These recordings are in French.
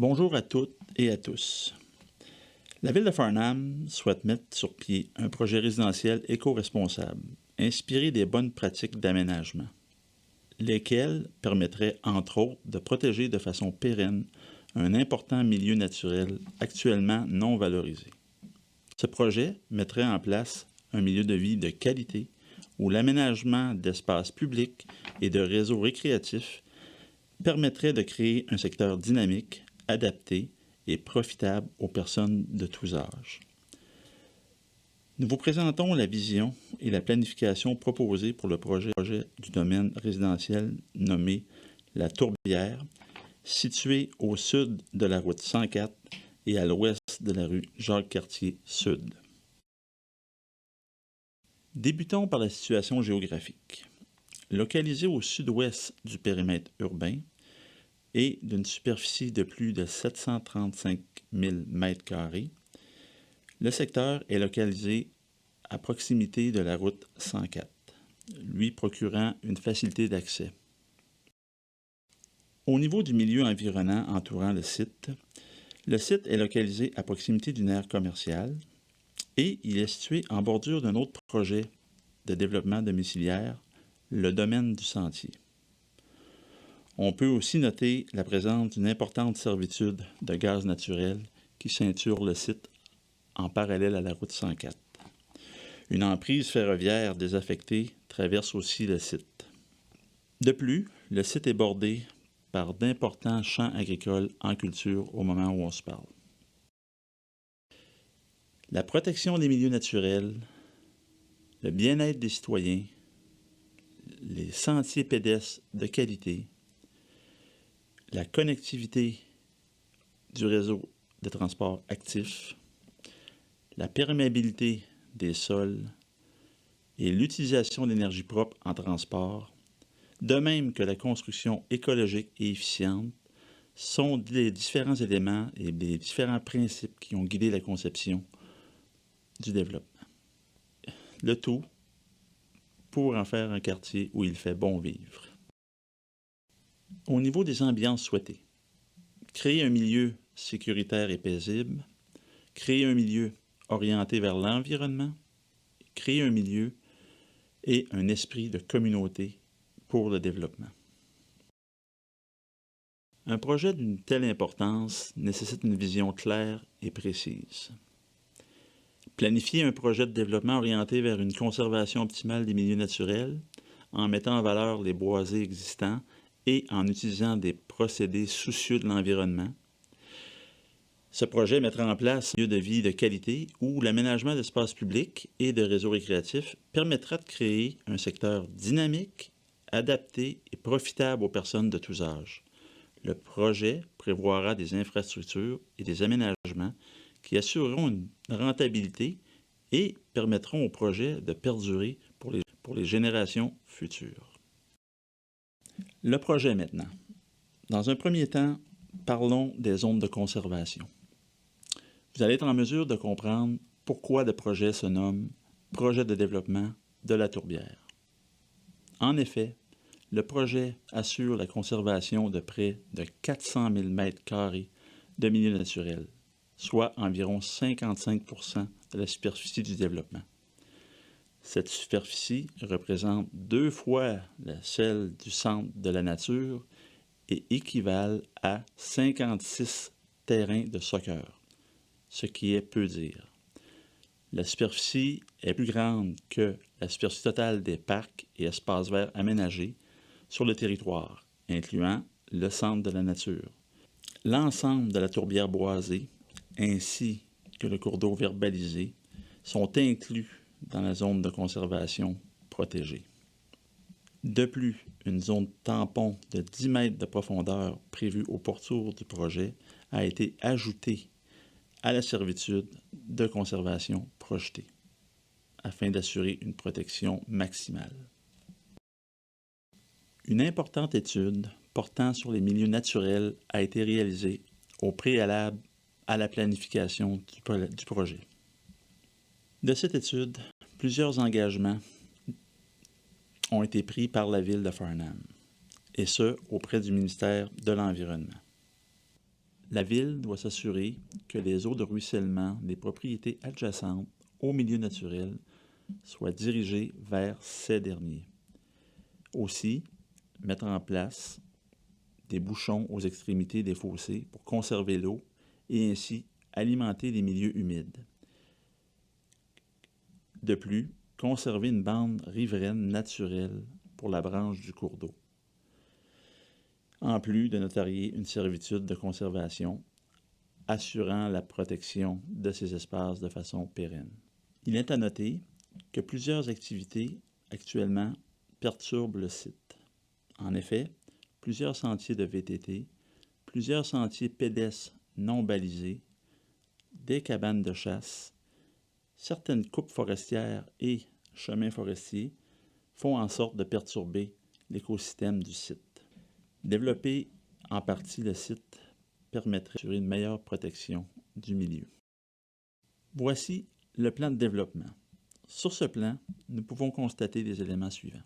Bonjour à toutes et à tous. La Ville de Farnham souhaite mettre sur pied un projet résidentiel éco-responsable, inspiré des bonnes pratiques d'aménagement, lesquelles permettraient, entre autres, de protéger de façon pérenne un important milieu naturel actuellement non valorisé. Ce projet mettrait en place un milieu de vie de qualité où l'aménagement d'espaces publics et de réseaux récréatifs permettrait de créer un secteur dynamique, adapté et profitable aux personnes de tous âges. Nous vous présentons la vision et la planification proposées pour le projet du domaine résidentiel nommé La Tourbière, situé au sud de la route 104 et à l'ouest de la rue Jacques-Cartier Sud. Débutons par la situation géographique. Localisé au sud-ouest du périmètre urbain, et d'une superficie de plus de 735 000 m², le secteur est localisé à proximité de la route 104, lui procurant une facilité d'accès. Au niveau du milieu environnant entourant le site est localisé à proximité d'une aire commerciale et il est situé en bordure d'un autre projet de développement domiciliaire, le domaine du Sentier. On peut aussi noter la présence d'une importante servitude de gaz naturel qui ceinture le site en parallèle à la route 104. Une emprise ferroviaire désaffectée traverse aussi le site. De plus, le site est bordé par d'importants champs agricoles en culture au moment où on se parle. La protection des milieux naturels, le bien-être des citoyens, les sentiers pédestres de qualité, la connectivité du réseau de transport actif, la perméabilité des sols et l'utilisation d'énergie propre en transport, de même que la construction écologique et efficiente, sont les différents éléments et les différents principes qui ont guidé la conception du développement. Le tout pour en faire un quartier où il fait bon vivre. Au niveau des ambiances souhaitées, créer un milieu sécuritaire et paisible, créer un milieu orienté vers l'environnement, créer un milieu et un esprit de communauté pour le développement. Un projet d'une telle importance nécessite une vision claire et précise. Planifier un projet de développement orienté vers une conservation optimale des milieux naturels, en mettant en valeur les boisés existants et en utilisant des procédés soucieux de l'environnement. Ce projet mettra en place un lieu de vie de qualité où l'aménagement d'espaces publics et de réseaux récréatifs permettra de créer un secteur dynamique, adapté et profitable aux personnes de tous âges. Le projet prévoira des infrastructures et des aménagements qui assureront une rentabilité et permettront au projet de perdurer pour les générations futures. Le projet maintenant. Dans un premier temps, parlons des zones de conservation. Vous allez être en mesure de comprendre pourquoi le projet se nomme « Projet de développement de la Tourbière ». En effet, le projet assure la conservation de près de 400 000 m² de milieux naturels, soit environ 55 % de la superficie du développement. Cette superficie représente 2 fois celle du centre de la nature et équivalent à 56 terrains de soccer, ce qui est peu dire. La superficie est plus grande que la superficie totale des parcs et espaces verts aménagés sur le territoire, incluant le centre de la nature. L'ensemble de la tourbière boisée, ainsi que le cours d'eau verbalisé, sont inclus dans la zone de conservation protégée. De plus, une zone tampon de 10 mètres de profondeur prévue au pourtour du projet a été ajoutée à la servitude de conservation projetée, afin d'assurer une protection maximale. Une importante étude portant sur les milieux naturels a été réalisée au préalable à la planification du projet. De cette étude, plusieurs engagements ont été pris par la Ville de Farnham, et ce, auprès du ministère de l'Environnement. La Ville doit s'assurer que les eaux de ruissellement des propriétés adjacentes au milieu naturel soient dirigées vers ces derniers. Aussi, mettre en place des bouchons aux extrémités des fossés pour conserver l'eau et ainsi alimenter les milieux humides. De plus, conserver une bande riveraine naturelle pour la branche du cours d'eau. En plus de notarier une servitude de conservation assurant la protection de ces espaces de façon pérenne. Il est à noter que plusieurs activités actuellement perturbent le site. En effet, plusieurs sentiers de VTT, plusieurs sentiers pédestres non balisés, des cabanes de chasse, certaines coupes forestières et chemins forestiers font en sorte de perturber l'écosystème du site. Développer en partie le site permettrait d'assurer une meilleure protection du milieu. Voici le plan de développement. Sur ce plan, nous pouvons constater les éléments suivants.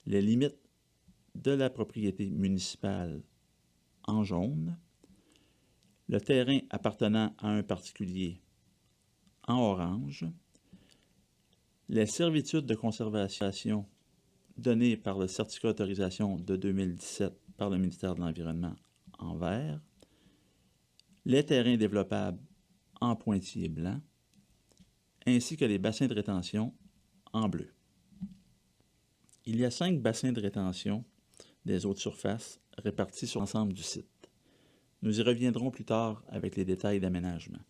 Les limites de la propriété municipale en jaune, le terrain appartenant à un particulier en orange, les servitudes de conservation données par le certificat d'autorisation de 2017 par le ministère de l'Environnement en vert, les terrains développables en pointillés blancs, ainsi que les bassins de rétention en bleu. Il y a 5 bassins de rétention des eaux de surface répartis sur l'ensemble du site. Nous y reviendrons plus tard avec les détails d'aménagement.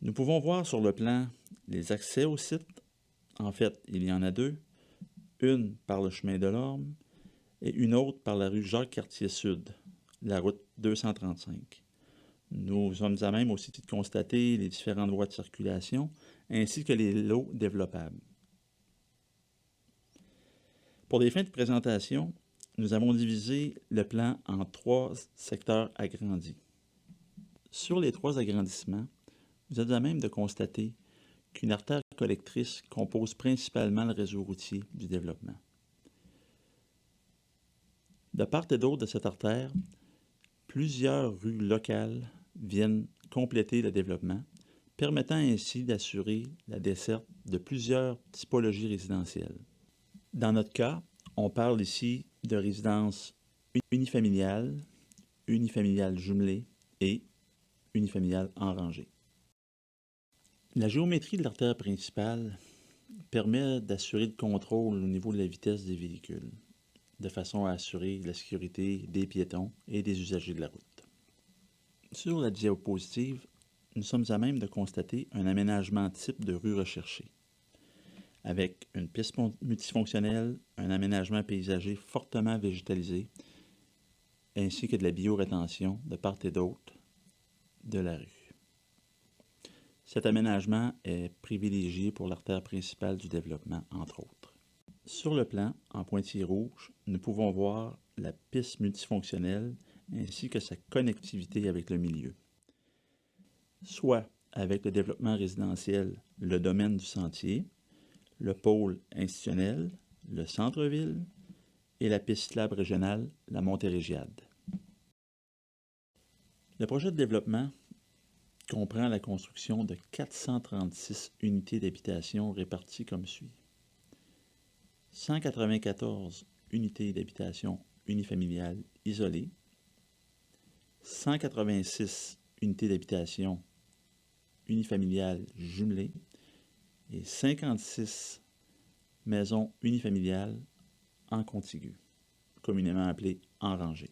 Nous pouvons voir sur le plan les accès au site. En fait, il y en a 2, une par le chemin de l'Orme et une autre par la rue Jacques-Cartier Sud, la route 235. Nous sommes à même aussi de constater les différentes voies de circulation ainsi que les lots développables. Pour des fins de présentation, nous avons divisé le plan en 3 secteurs agrandis. Sur les 3 agrandissements, vous êtes à même de constater qu'une artère collectrice compose principalement le réseau routier du développement. De part et d'autre de cette artère, plusieurs rues locales viennent compléter le développement, permettant ainsi d'assurer la desserte de plusieurs typologies résidentielles. Dans notre cas, on parle ici de résidences unifamiliales, unifamiliales jumelées et unifamiliales en rangée. La géométrie de l'artère principale permet d'assurer le contrôle au niveau de la vitesse des véhicules, de façon à assurer la sécurité des piétons et des usagers de la route. Sur la diapositive, nous sommes à même de constater un aménagement type de rue recherchée, avec une piste multifonctionnelle, un aménagement paysager fortement végétalisé, ainsi que de la biorétention de part et d'autre de la rue. Cet aménagement est privilégié pour l'artère principale du développement, entre autres. Sur le plan, en pointillés rouges, nous pouvons voir la piste multifonctionnelle ainsi que sa connectivité avec le milieu, soit avec le développement résidentiel, le domaine du sentier, le pôle institutionnel, le centre-ville et la piste cyclable régionale, la Montérégiade. Le projet de développement comprend la construction de 436 unités d'habitation réparties comme suit. 194 unités d'habitation unifamiliales isolées, 186 unités d'habitation unifamiliales jumelées et 56 maisons unifamiliales en contigu, communément appelées en rangée.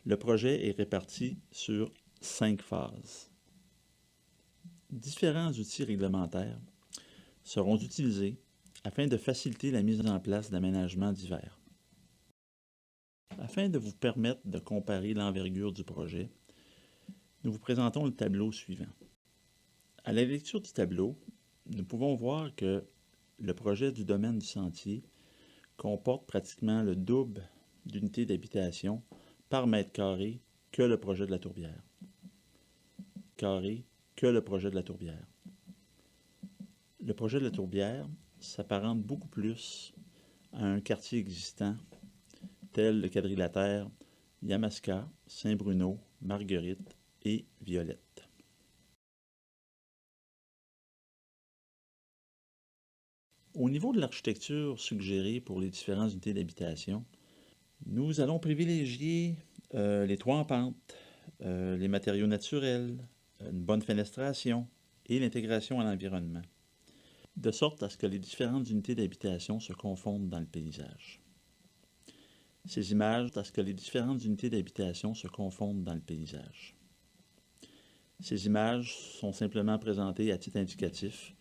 Le projet est réparti sur 5 phases. Différents outils réglementaires seront utilisés afin de faciliter la mise en place d'aménagements divers. Afin de vous permettre de comparer l'envergure du projet, nous vous présentons le tableau suivant. À la lecture du tableau, nous pouvons voir que le projet du domaine du sentier comporte pratiquement le double d'unités d'habitation par mètre carré que le projet de la Tourbière. Le projet de la Tourbière s'apparente beaucoup plus à un quartier existant, tel le quadrilatère Yamaska, Saint-Bruno, Marguerite et Violette. Au niveau de l'architecture suggérée pour les différentes unités d'habitation, nous allons privilégier les toits en pente, les matériaux naturels, une bonne fenestration et l'intégration à l'environnement, de sorte à ce que les différentes unités d'habitation se confondent dans le paysage. Ces images, à ce que les différentes unités d'habitation se confondent dans le paysage. Ces images sont simplement présentées à titre indicatif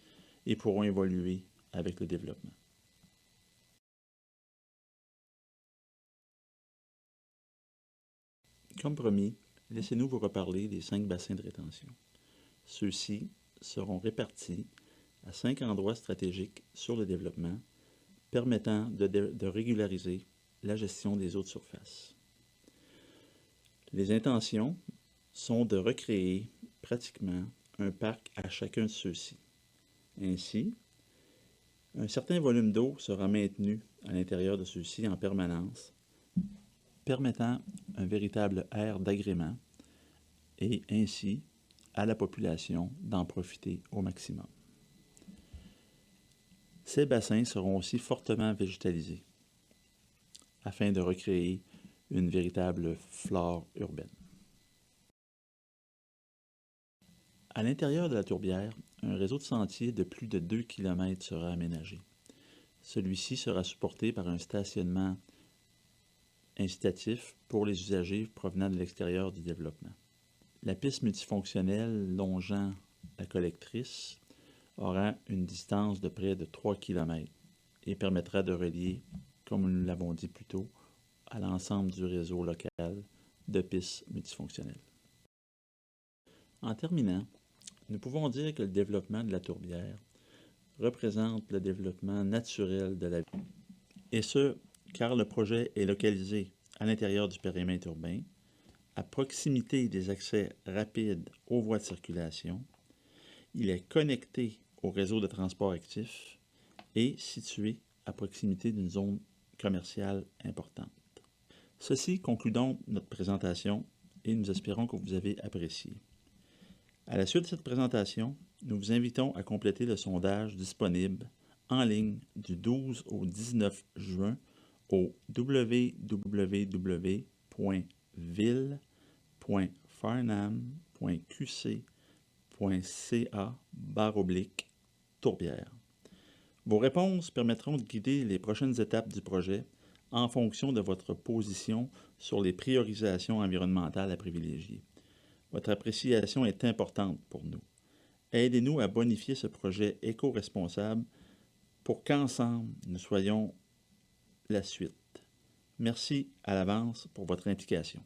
et pourront évoluer avec le développement. Comme promis, laissez-nous vous reparler des 5 bassins de rétention. Ceux-ci seront répartis à 5 endroits stratégiques sur le développement, permettant de régulariser la gestion des eaux de surface. Les intentions sont de recréer pratiquement un parc à chacun de ceux-ci. Ainsi, un certain volume d'eau sera maintenu à l'intérieur de ceux-ci en permanence, permettant un véritable aire d'agrément et ainsi à la population d'en profiter au maximum. Ces bassins seront aussi fortement végétalisés afin de recréer une véritable flore urbaine. À l'intérieur de la tourbière, un réseau de sentiers de plus de 2 km sera aménagé. Celui-ci sera supporté par un stationnement incitatif pour les usagers provenant de l'extérieur du développement. La piste multifonctionnelle longeant la collectrice aura une distance de près de 3 km et permettra de relier, comme nous l'avons dit plus tôt, à l'ensemble du réseau local de pistes multifonctionnelles. En terminant, nous pouvons dire que le développement de la tourbière représente le développement naturel de la ville. Et ce, car le projet est localisé à l'intérieur du périmètre urbain, à proximité des accès rapides aux voies de circulation, il est connecté au réseau de transport actif et situé à proximité d'une zone commerciale importante. Ceci conclut donc notre présentation et nous espérons que vous avez apprécié. À la suite de cette présentation, nous vous invitons à compléter le sondage disponible en ligne du 12 au 19 juin au www.ville.farnham.qc.ca/tourbière. Vos réponses permettront de guider les prochaines étapes du projet en fonction de votre position sur les priorisations environnementales à privilégier. Votre appréciation est importante pour nous. Aidez-nous à bonifier ce projet éco-responsable pour qu'ensemble, nous soyons la suite. Merci à l'avance pour votre implication.